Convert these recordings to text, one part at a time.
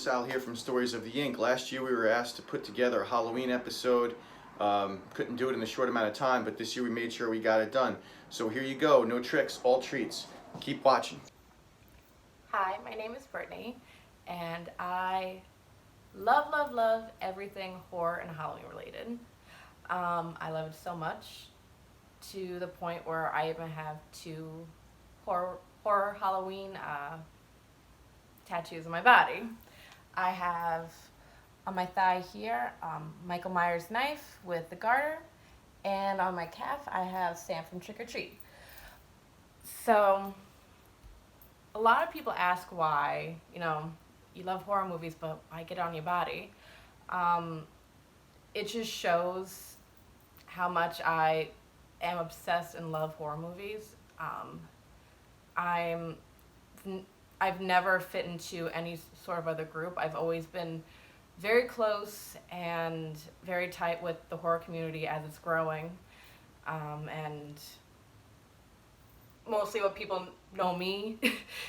Sal here from Stories of the Ink. Last year we were asked to put together a Halloween episode. Couldn't do it in a short amount of time, but this year we made sure we got it done. So here you go, no tricks, all treats. Keep watching. Hi, my name is Brittany, and I love everything horror and Halloween related. I love it so much to the point where I even have two horror Halloween tattoos on my body. I have on my thigh here Michael Myers knife with the garter, and on my calf I have Sam from Trick or Treat. So a lot of people ask why, you love horror movies, but why get it on your body? It just shows how much I am obsessed and love horror movies. I've never fit into any sort of other group. I've always been very close and very tight with the horror community as it's growing. And mostly what people know me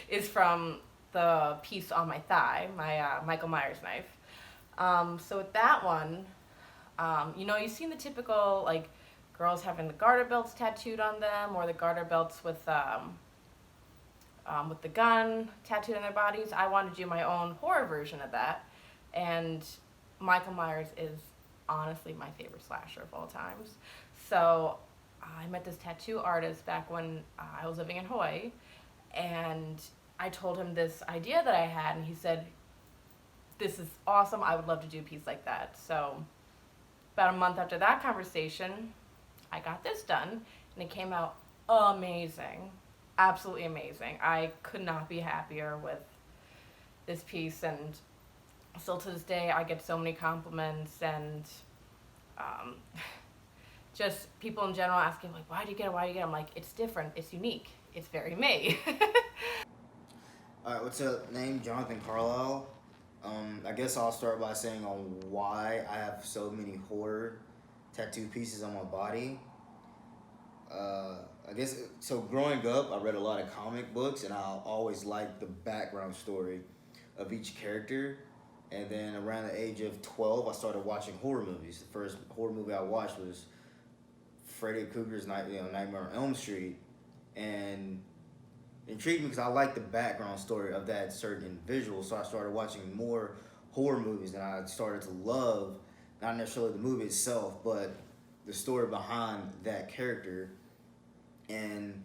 is from the piece on my thigh, my Michael Myers knife. So with that one, you've seen the typical girls having the garter belts tattooed on them, or the garter belts with the gun tattooed on their bodies. I wanted to do my own horror version of that, and Michael Myers is honestly my favorite slasher of all times. So I met this tattoo artist back when I was living in Hawaii, and I told him this idea that I had, and he said, "This is awesome, I would love to do a piece like that." So about a month after that conversation, I got this done, and it came out amazing. Absolutely amazing. I could not be happier with this piece, and still to this day I get so many compliments, and just people in general asking why do you get it? I'm like, it's different, it's unique, it's very me. Alright, what's up? Name Jonathan Carlisle. I guess I'll start by saying on why I have so many horror tattoo pieces on my body. I guess, so growing up, I read a lot of comic books, and I always liked the background story of each character. And then around the age of 12, I started watching horror movies. The first horror movie I watched was Freddy Krueger's Nightmare on Elm Street, and intrigued me because I liked the background story of that certain individual. So I started watching more horror movies, and I started to love not necessarily the movie itself, but the story behind that character. And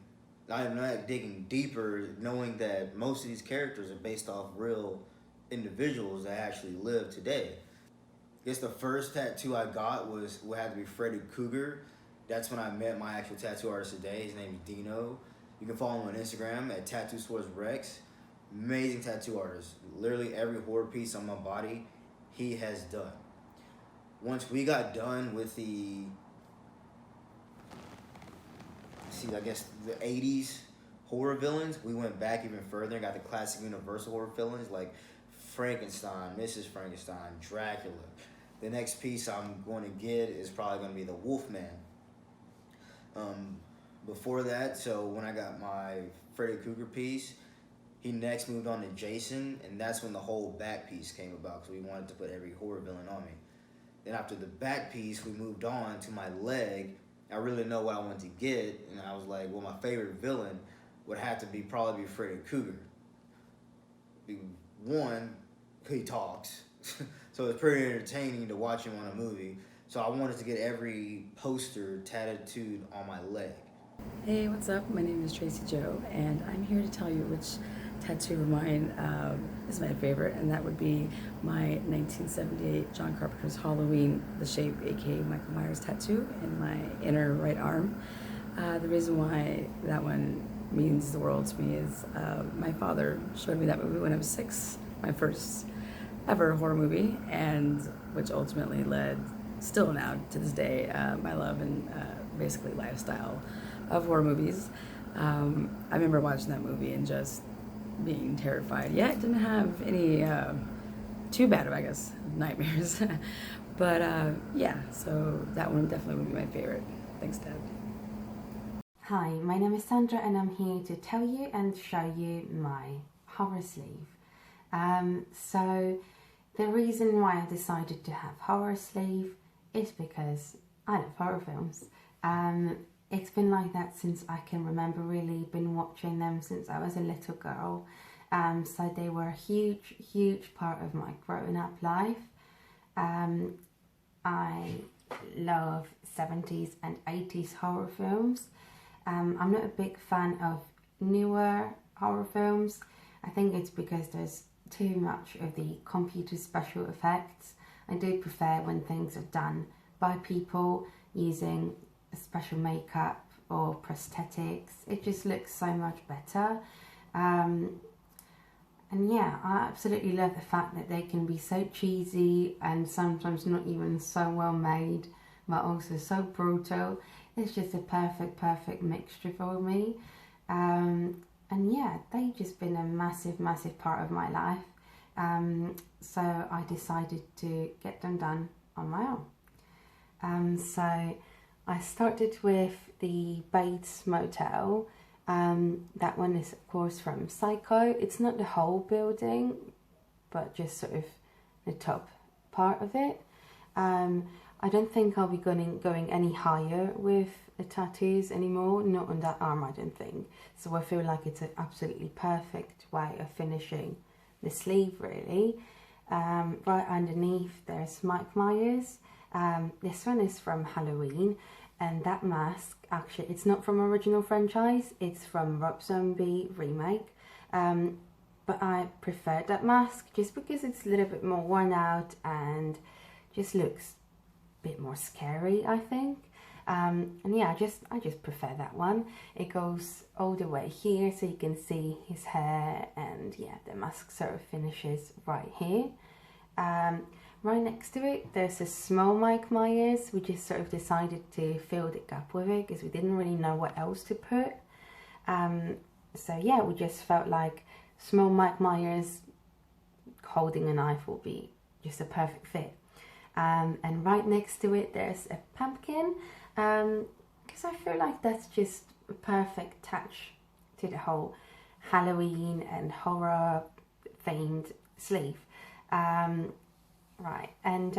I'm not digging deeper, knowing that most of these characters are based off real individuals that actually live today. I guess the first tattoo I got would have to be Freddy Krueger. That's when I met my actual tattoo artist today. His name is Dino. You can follow him on Instagram at Tattoo Stores Rex. Amazing tattoo artist. Literally every horror piece on my body he has done. Once we got done with the 80s horror villains, we went back even further and got the classic Universal horror villains like Frankenstein, Mrs. Frankenstein, Dracula. The next piece I'm going to get is probably going to be the Wolfman. Before that, so when I got my Freddy Krueger piece, he next moved on to Jason, and that's when the whole back piece came about, because we wanted to put every horror villain on me. Then after the back piece, we moved on to my leg. I really didn't know what I wanted to get, and I was like, well, my favorite villain would have to be probably Freddy Krueger. One, he talks, so it's pretty entertaining to watch him on a movie. So I wanted to get every poster tattooed on my leg. Hey, what's up? My name is Tracy Joe, and I'm here to tell you which tattoo of mine is my favorite, and that would be my 1978 John Carpenter's Halloween, The Shape, aka Michael Myers tattoo in my inner right arm. The reason why that one means the world to me is my father showed me that movie when I was 6, my first ever horror movie, and which ultimately led, still now to this day, my love and basically lifestyle of horror movies. I remember watching that movie and just being terrified. Yeah, it didn't have any too bad of, I guess, nightmares. But yeah, so that one definitely would be my favorite. Thanks, Dad. Hi, my name is Sandra, and I'm here to tell you and show you my horror sleeve. So The reason why I decided to have horror sleeve is because I love horror films. It's been like that since I can remember, really. Been watching them since I was a little girl. So they were a huge, huge part of my growing up life. I love 70s and 80s horror films. I'm not a big fan of newer horror films. I think it's because there's too much of the computer special effects. I do prefer when things are done by people using special makeup or prosthetics. It just looks so much better. And yeah, I absolutely love the fact that they can be so cheesy and sometimes not even so well made, but also so brutal. It's just a perfect mixture for me. And yeah, they've just been a massive part of my life. So I decided to get them done on my own. So I started with the Bates Motel. That one is of course from Psycho. It's not the whole building, but just sort of the top part of it. I don't think I'll be going any higher with the tattoos anymore, not on that arm I don't think. So I feel like it's an absolutely perfect way of finishing the sleeve really. Right underneath there's Mike Myers. This one is from Halloween. And that mask, actually, it's not from original franchise, it's from Rob Zombie remake. But I prefer that mask just because it's a little bit more worn out and just looks a bit more scary, I think. And yeah, I just prefer that one. It goes all the way here so you can see his hair, and yeah, the mask sort of finishes right here. Right next to it, there's a small Mike Myers. We just sort of decided to fill the gap with it because we didn't really know what else to put. So yeah, we just felt like small Mike Myers holding a knife will be just a perfect fit. And right next to it, there's a pumpkin because I feel like that's just a perfect touch to the whole Halloween and horror themed sleeve. Right, and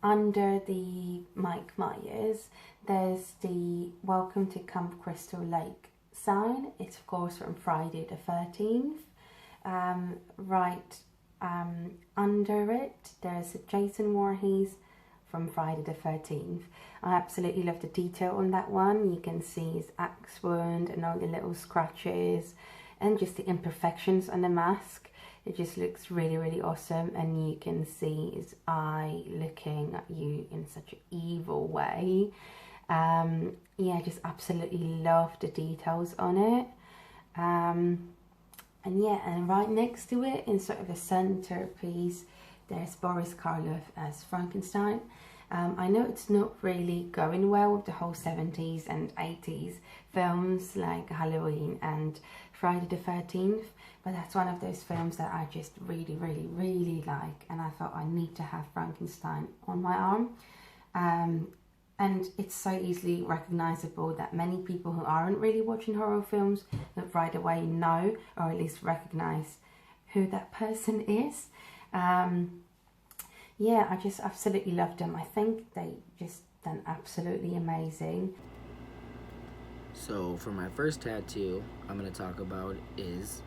under the Mike Myers, there's the Welcome to Camp Crystal Lake sign. It's of course from Friday the 13th. Right under it, there's a Jason Voorhees from Friday the 13th. I absolutely love the detail on that one. You can see his axe wound and all the little scratches and just the imperfections on the mask. It just looks really awesome, and you can see his eye looking at you in such an evil way. Yeah, just absolutely love the details on it. And yeah, and right next to it, in sort of a centerpiece, there's Boris Karloff as Frankenstein. I know it's not really going well with the whole 70s and 80s films like Halloween and Friday the 13th, but that's one of those films that I just really like, and I thought I need to have Frankenstein on my arm. And it's so easily recognizable that many people who aren't really watching horror films that right away know, or at least recognize who that person is. Yeah, I just absolutely loved them. I think they just done absolutely amazing. So for my first tattoo I'm going to talk about is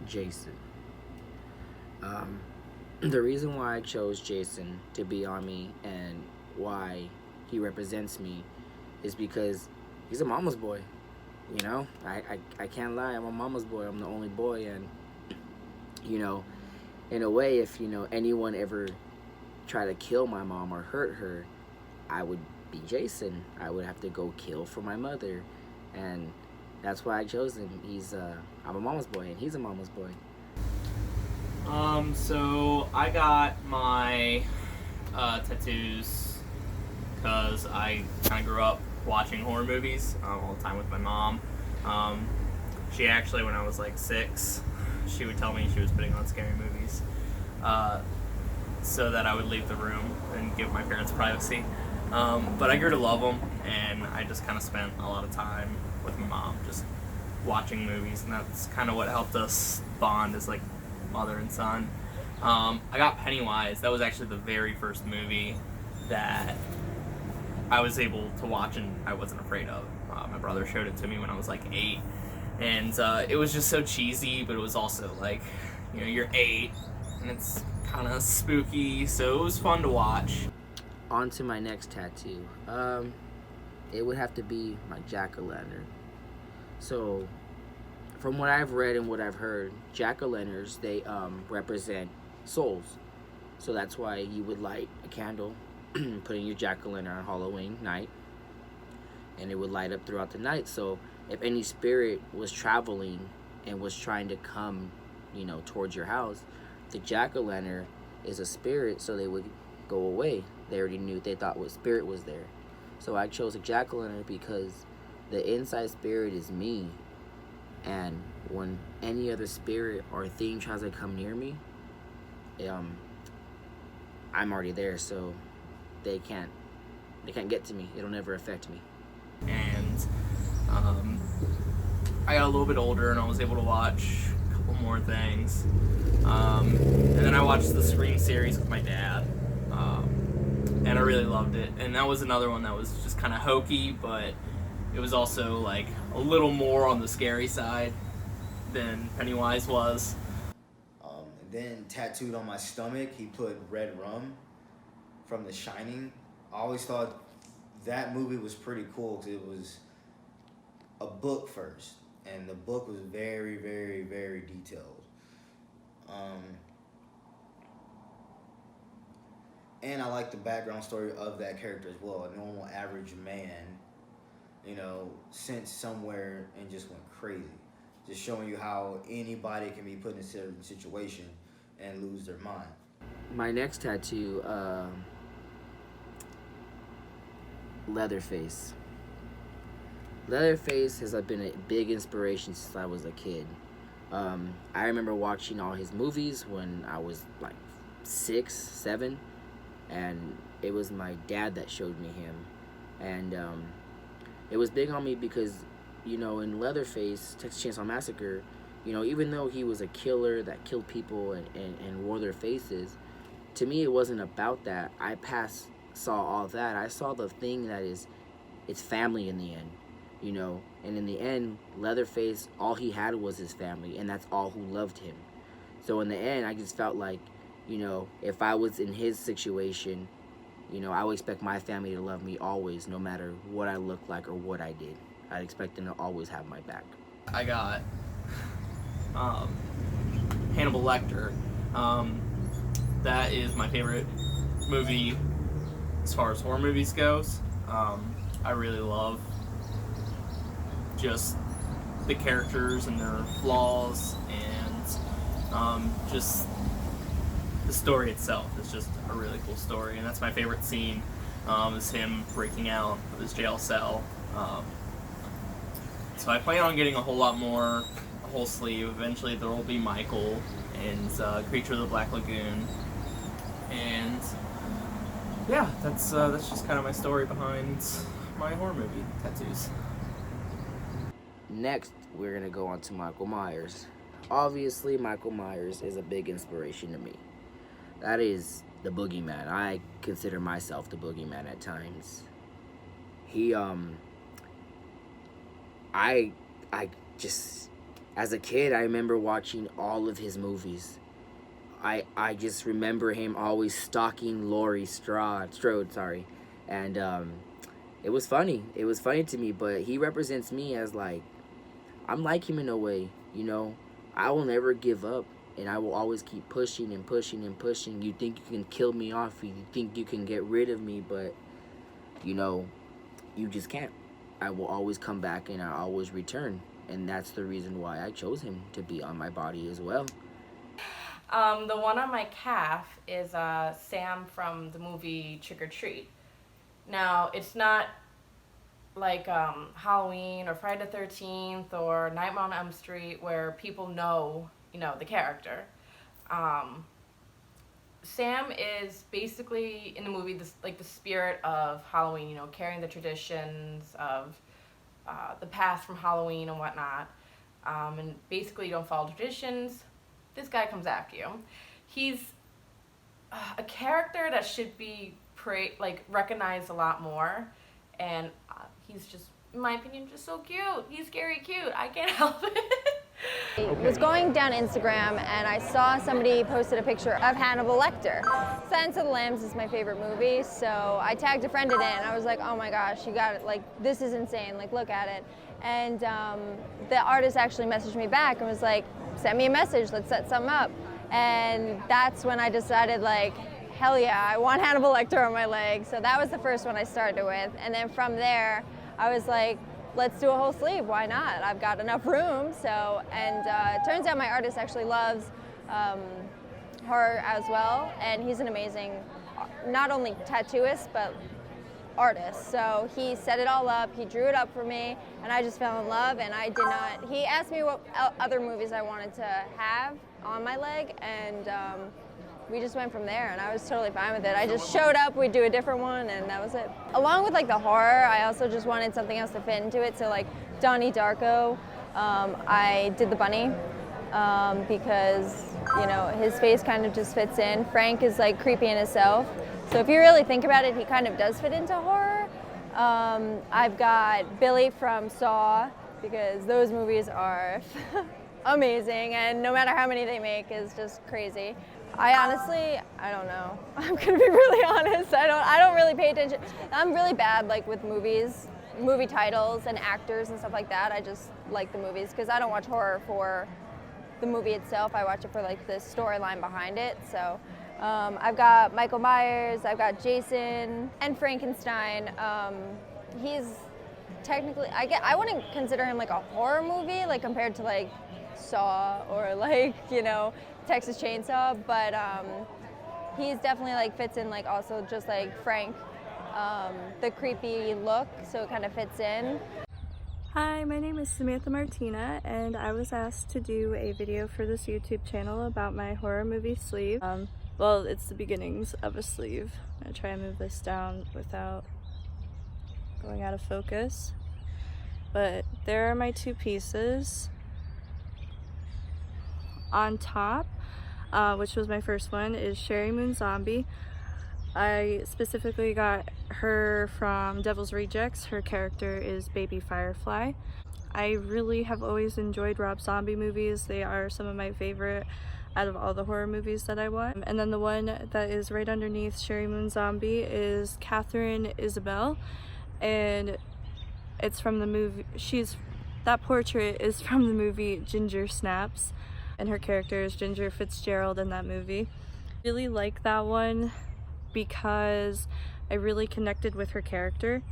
Jason. The reason why I chose Jason to be on me and why he represents me is because he's a mama's boy. You know, I can't lie, I'm a mama's boy. I'm the only boy, and you know, in a way, if you know anyone ever try to kill my mom or hurt her, I would be Jason. I would have to go kill for my mother, and that's why I chose him. I'm a mama's boy, and he's a mama's boy. So I got my tattoos because I kind of grew up watching horror movies all the time with my mom. She actually, when I was like 6, she would tell me she was putting on scary movies so that I would leave the room and give my parents privacy. But I grew to love them, and I just kind of spent a lot of time with my mom just watching movies, and that's kind of what helped us bond as like mother and son. I got Pennywise. That was actually the very first movie that I was able to watch and I wasn't afraid of. My brother showed it to me when I was like 8, and it was just so cheesy, but it was also like, you know, you're 8 and it's kind of spooky, so it was fun to watch. On to my next tattoo. It would have to be my jack-o'-lantern. So, from what I've read and what I've heard, jack-o'-lanterns, they represent souls. So that's why you would light a candle, putting your jack-o'-lantern on Halloween night, and it would light up throughout the night. So if any spirit was traveling and was trying to come, you know, towards your house, the jack-o'-lantern is a spirit, so they would go away. They already knew, they thought what spirit was there. So I chose a jack-o'-lantern because the inside spirit is me, and when any other spirit or thing tries to come near me, I'm already there, so they can't get to me. It'll never affect me. And I got a little bit older and I was able to watch a couple more things. And then I watched the Scream series with my dad. And I really loved it. And that was another one that was just kind of hokey, but it was also like a little more on the scary side than Pennywise was. And then tattooed on my stomach, he put red rum from The Shining. I always thought that movie was pretty cool because it was a book first, and the book was very, very, very detailed. And I like the background story of that character as well. A normal, average man, you know, sent somewhere and just went crazy. Just showing you how anybody can be put in a certain situation and lose their mind. My next tattoo, Leatherface. Leatherface has been a big inspiration since I was a kid. I remember watching all his movies when I was like 6, 7, and it was my dad that showed me him. And it was big on me because, you know, in Leatherface, Texas Chainsaw Massacre, you know, even though he was a killer that killed people and wore their faces, to me it wasn't about that. I saw all that. I saw the thing that is, it's family in the end, you know. And in the end, Leatherface, all he had was his family, and that's all who loved him. So in the end, I just felt like, you know, if I was in his situation, you know, I would expect my family to love me always, no matter what I look like or what I did. I'd expect them to always have my back. I got Hannibal Lecter. That is my favorite movie as far as horror movies goes. I really love just the characters and their flaws, and just the story itself is just a really cool story, and that's my favorite scene, is him breaking out of his jail cell. So I plan on getting a whole lot more, a whole sleeve. Eventually there will be Michael and Creature of the Black Lagoon, and yeah, that's just kind of my story behind my horror movie tattoos. Next, we're gonna go on to Michael Myers. Obviously, Michael Myers is a big inspiration to me. That is the boogeyman. I consider myself the boogeyman at times. He, I just, as a kid, I remember watching all of his movies. I just remember him always stalking Laurie Strode, and it was funny. It was funny to me, but he represents me as like, I'm like him in a way, you know. I will never give up, and I will always keep pushing and pushing and pushing. You think you can kill me off, you think you can get rid of me, but, you know, you just can't. I will always come back, and I always return, and that's the reason why I chose him to be on my body as well. The one on my calf is Sam from the movie Trick or Treat. Now, it's not like Halloween or Friday the 13th or Nightmare on Elm Street where people know, you know, the character. Sam is basically in the movie the spirit of Halloween, you know, carrying the traditions of the past from Halloween and whatnot. And basically you don't follow traditions, this guy comes after you. he's a character that should be recognized a lot more, and he's just, in my opinion, just so cute. He's scary cute. I can't help it. I was going down Instagram and I saw somebody posted a picture of Hannibal Lecter. Silence of the Lambs is my favorite movie, so I tagged a friend in it and I was like, oh my gosh, you got it, like, this is insane, like, look at it. And the artist actually messaged me back and was like, send me a message, let's set something up. And that's when I decided, like, hell yeah, I want Hannibal Lecter on my leg. So that was the first one I started with. And then from there, I was like, let's do a whole sleeve, why not? I've got enough room. So, and it turns out my artist actually loves horror as well. And he's an amazing, not only tattooist, but artist. So he set it all up, he drew it up for me, and I just fell in love, and I did not, he asked me what other movies I wanted to have on my leg, and we just went from there, and I was totally fine with it. I just showed up, we'd do a different one, and that was it. Along with like the horror, I also just wanted something else to fit into it, so like Donnie Darko, I did the bunny, because, you know, his face kind of just fits in. Frank is like creepy in himself. So if you really think about it, he kind of does fit into horror. I've got Billy from Saw, because those movies are amazing, and no matter how many they make is just crazy. I honestly, I don't know. I'm gonna be really honest. I don't really pay attention. I'm really bad like with movies, movie titles and actors and stuff like that. I just like the movies because I don't watch horror for the movie itself. I watch it for like the storyline behind it. So I've got Michael Myers, I've got Jason, and Frankenstein. He's technically, I wouldn't consider him like a horror movie, like compared to like Saw or like, you know, Texas Chainsaw, but he's definitely like fits in like also just like Frank, the creepy look, so it kind of fits in. Hi, my name is Samantha Martina, and I was asked to do a video for this YouTube channel about my horror movie sleeve. Well, it's the beginnings of a sleeve. I'm gonna try and move this down without going out of focus. But there are my two pieces. On top, which was my first one, is Sherry Moon Zombie. I specifically got her from Devil's Rejects. Her character is Baby Firefly. I really have always enjoyed Rob Zombie movies. They are some of my favorite out of all the horror movies that I watch. And then the one that is right underneath Sherry Moon Zombie is Catherine Isabel, and it's from the movie, that portrait is from the movie Ginger Snaps, and her character is Ginger Fitzgerald in that movie. I really like that one because I really connected with her character.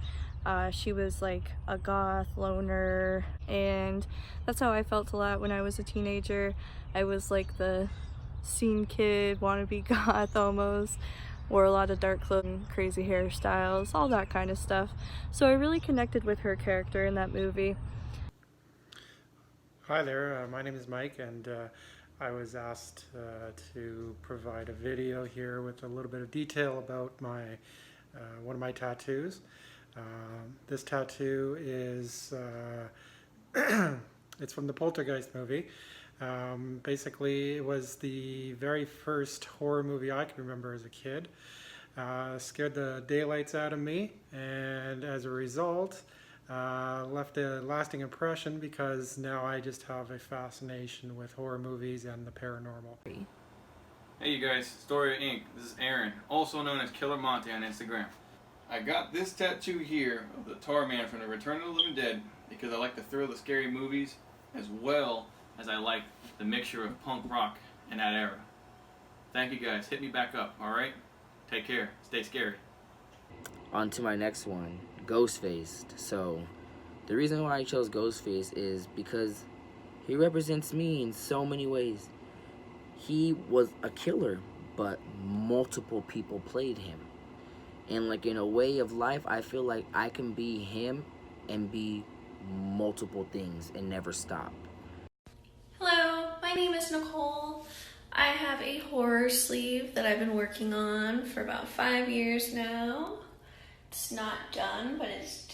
She was like a goth loner, and that's how I felt a lot when I was a teenager. I was like the scene kid, wannabe goth almost, wore a lot of dark clothing, crazy hairstyles, all that kind of stuff. So I really connected with her character in that movie. Hi there, my name is Mike, and I was asked to provide a video here with a little bit of detail about my one of my tattoos. This tattoo is it's from the Poltergeist movie. Basically, it was the very first horror movie I can remember as a kid. Scared the daylights out of me, and as a result, left a lasting impression because now I just have a fascination with horror movies and the paranormal. Hey you guys, Story Inc. This is Aaron, also known as Killer Monty on Instagram. I got this tattoo here of the Tar Man from the Return of the Living Dead because I like the thrill of scary movies as well as I like the mixture of punk rock in that era. Thank you guys. Hit me back up, alright? Take care. Stay scary. On to my next one, Ghostface. So, the reason why I chose Ghostface is because he represents me in so many ways. He was a killer, but multiple people played him. And like in a way of life, I feel like I can be him and be multiple things and never stop. Hello, my name is Nicole. I have a horror sleeve that I've been working on for about 5 years now. It's not done, but it's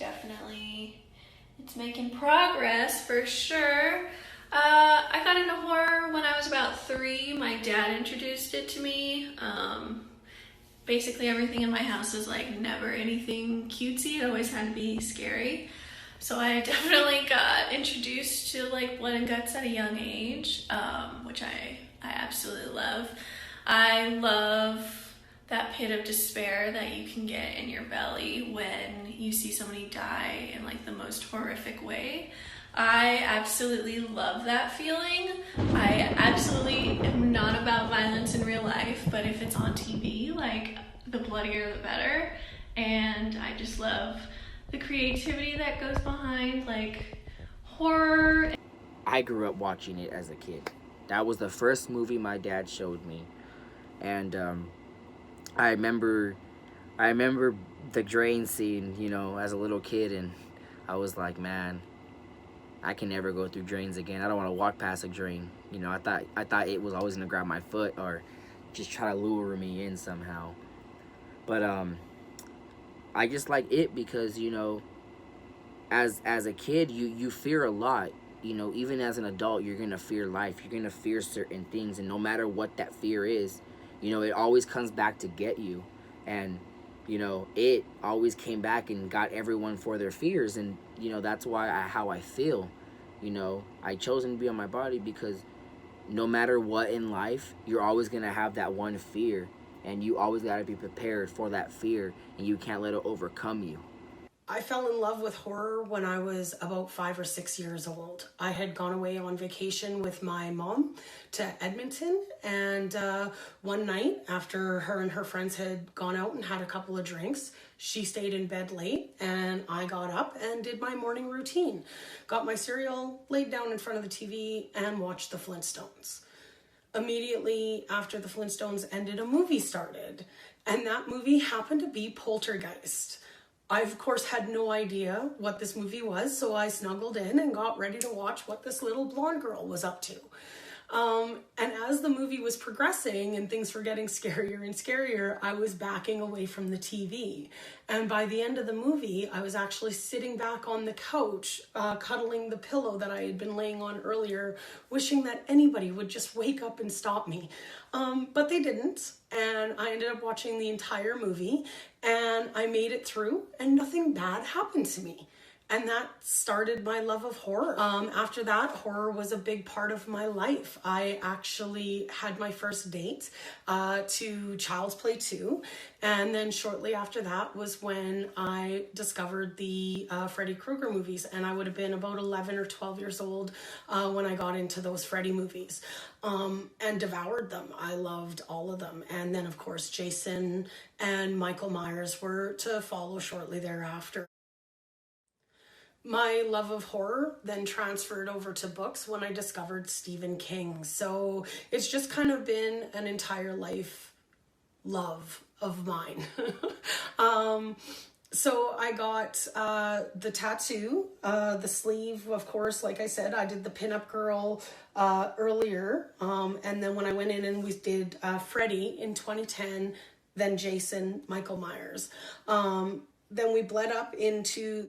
making progress for sure. I got into horror when I was about 3. My dad introduced it to me. Basically everything in my house was like never anything cutesy. It always had to be scary. So I definitely got introduced to like blood and guts at a young age, which I absolutely love. I love that pit of despair that you can get in your belly when you see somebody die in like the most horrific way. I absolutely love that feeling. I absolutely am not about violence in real life, but if it's on TV, like the bloodier the better. And I just love the creativity that goes behind like horror. I grew up watching it as a kid. That was the first movie my dad showed me, and I remember the drain scene, you know, as a little kid, and I was like, man, I can never go through drains again. I don't want to walk past a drain. You know, I thought it was always gonna grab my foot or just try to lure me in somehow. But I just like it because, you know, as a kid, you fear a lot. You know, even as an adult, you're gonna fear life. You're gonna fear certain things, and no matter what that fear is, you know, it always comes back to get you. And you know, it always came back and got everyone for their fears, and you know, that's how I feel. You know, I chosen to be on my body because no matter what in life, you're always gonna have that one fear, and you always gotta be prepared for that fear, and you can't let it overcome you. I fell in love with horror when I was about 5 or 6 years old. I had gone away on vacation with my mom to Edmonton, and one night after her and her friends had gone out and had a couple of drinks, she stayed in bed late and I got up and did my morning routine. Got my cereal, laid down in front of the TV and watched the Flintstones. Immediately after the Flintstones ended, a movie started, and that movie happened to be Poltergeist. I, of course, had no idea what this movie was, so I snuggled in and got ready to watch what this little blonde girl was up to. And as the movie was progressing and things were getting scarier and scarier, I was backing away from the TV. And by the end of the movie, I was actually sitting back on the couch, cuddling the pillow that I had been laying on earlier, wishing that anybody would just wake up and stop me. But they didn't. And I ended up watching the entire movie, and I made it through, and nothing bad happened to me. And that started my love of horror. After that, horror was a big part of my life. I actually had my first date to Child's Play 2. And then shortly after that was when I discovered the Freddy Krueger movies. And I would have been about 11 or 12 years old when I got into those Freddy movies and devoured them. I loved all of them. And then, of course, Jason and Michael Myers were to follow shortly thereafter. My love of horror then transferred over to books when I discovered Stephen King. So it's just kind of been an entire life love of mine. So I got the tattoo, the sleeve, of course, like I said, I did the pinup girl earlier. And then when I went in and we did Freddy in 2010, then Jason, Michael Myers. Then we bled up into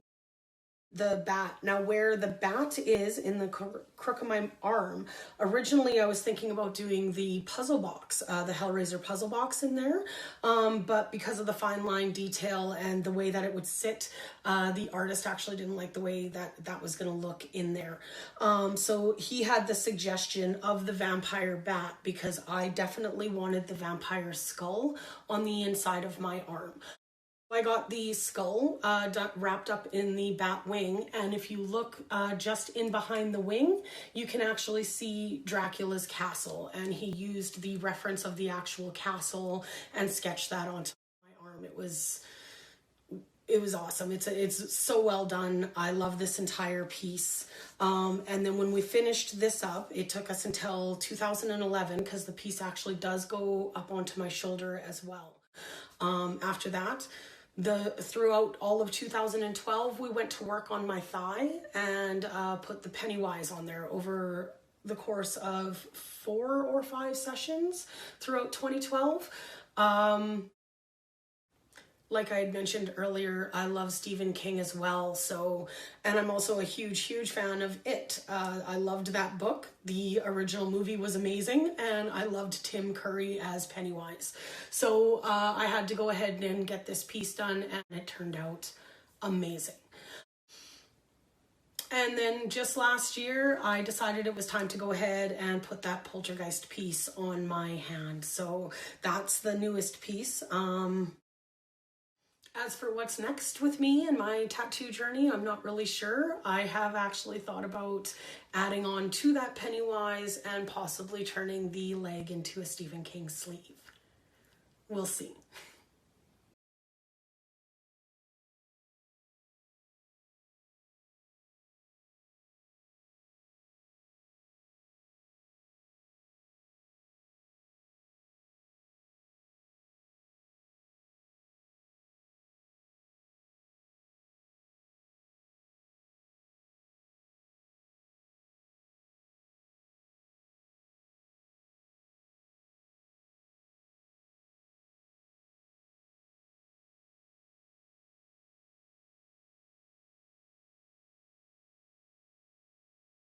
the bat. Now where the bat is in the crook of my arm, originally I was thinking about doing the puzzle box, the Hellraiser puzzle box in there, but because of the fine line detail and the way that it would sit, the artist actually didn't like the way that was going to look in there. So he had the suggestion of the vampire bat because I definitely wanted the vampire skull on the inside of my arm. I got the skull wrapped up in the bat wing, and if you look just in behind the wing, you can actually see Dracula's castle, and he used the reference of the actual castle and sketched that onto my arm. It was awesome. It's so well done. I love this entire piece. And then when we finished this up, it took us until 2011 because the piece actually does go up onto my shoulder as well. After that, throughout all of 2012, we went to work on my thigh and put the Pennywise on there over the course of 4 or 5 sessions throughout 2012. like I had mentioned earlier, I love Stephen King as well. So, and I'm also a huge fan of It. I loved that book. The original movie was amazing, and I loved Tim Curry as Pennywise. So I had to go ahead and get this piece done, and it turned out amazing. And then just last year, I decided it was time to go ahead and put that poltergeist piece on my hand. So that's the newest piece. As for what's next with me and my tattoo journey, I'm not really sure. I have actually thought about adding on to that Pennywise and possibly turning the leg into a Stephen King sleeve. We'll see.